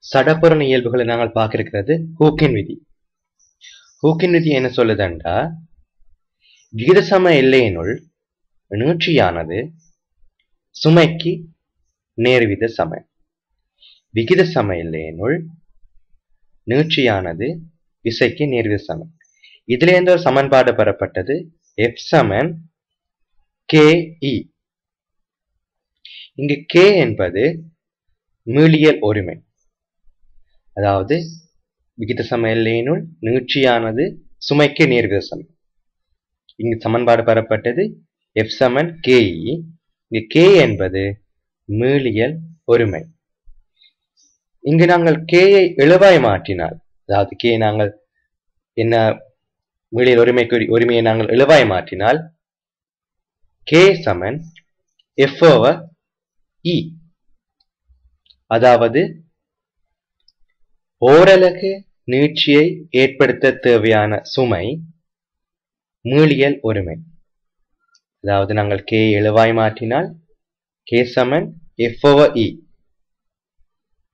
சடபுரண இயல்புகளை நாங்கள் பார்க்க இருக்கிறது ஹூக்கின் விதி. ஹூக்கின் விதி என்ன சொல்லுதுண்டா, விகிதசம எல்லையினுள் நீட்சியானது சுமைக்கு நேர்வித சமம். விகிதசம எல்லையினுள் நீட்சியானது விசைக்கு நேர்வித சமம். இதுல இருந்து ஒரு சமன்பாடு பெறப்பட்டது F சமன் KE. இங்கு K என்பது மீளியல் ஒருமை, அதாவது விகிதசம எல்லையினுள் நீட்சியானது சுமைக்கு நேர்வித சமம். இங்கு சமன்பாடு பெறப்பட்டது F சமன் KE. இங்கு K என்பது மீளியல் ஒருமை. இங்கு நாங்கள் K ஐ இழுவாய் மாற்றினால், அதாவது K நாங்கள் என்ன மீளியல் ஒருமையை நாங்கள் இழுவாய் மாற்றினால் K சமன் F ஓவர் E. அதாவது ஓரலகு நீட்சியை ஏற்படுத்த தேவையான சுமை மீளியல் ஒருமை. அதாவது நாங்கள் K இழுவாய் மாற்றினால் K சமன் F over E.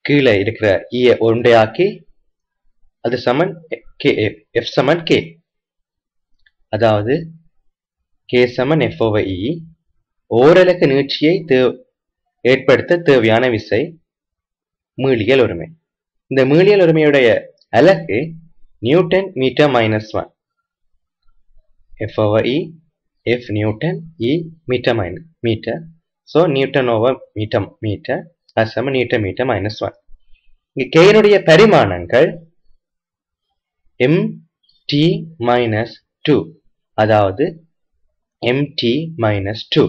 கீழே இருக்கிற E ஒன்றையாக்கி அது சமன் F சமன் K. அதாவது K சமன் F over E. ஓரலகு நீட்சியை ஏற்படுத்த தேவையான விசை மீளியல் ஒருமை. இந்த மீளியல் ஒருமையுடைய அலகு newton metre minus 1. F over E, F Newton, E meter minus meter. So Newton over meter as சமன் Newton meter minus 1. இங்கு K னுடைய பரிமாணங்கள் mt minus 2, அதாவது mt minus 2.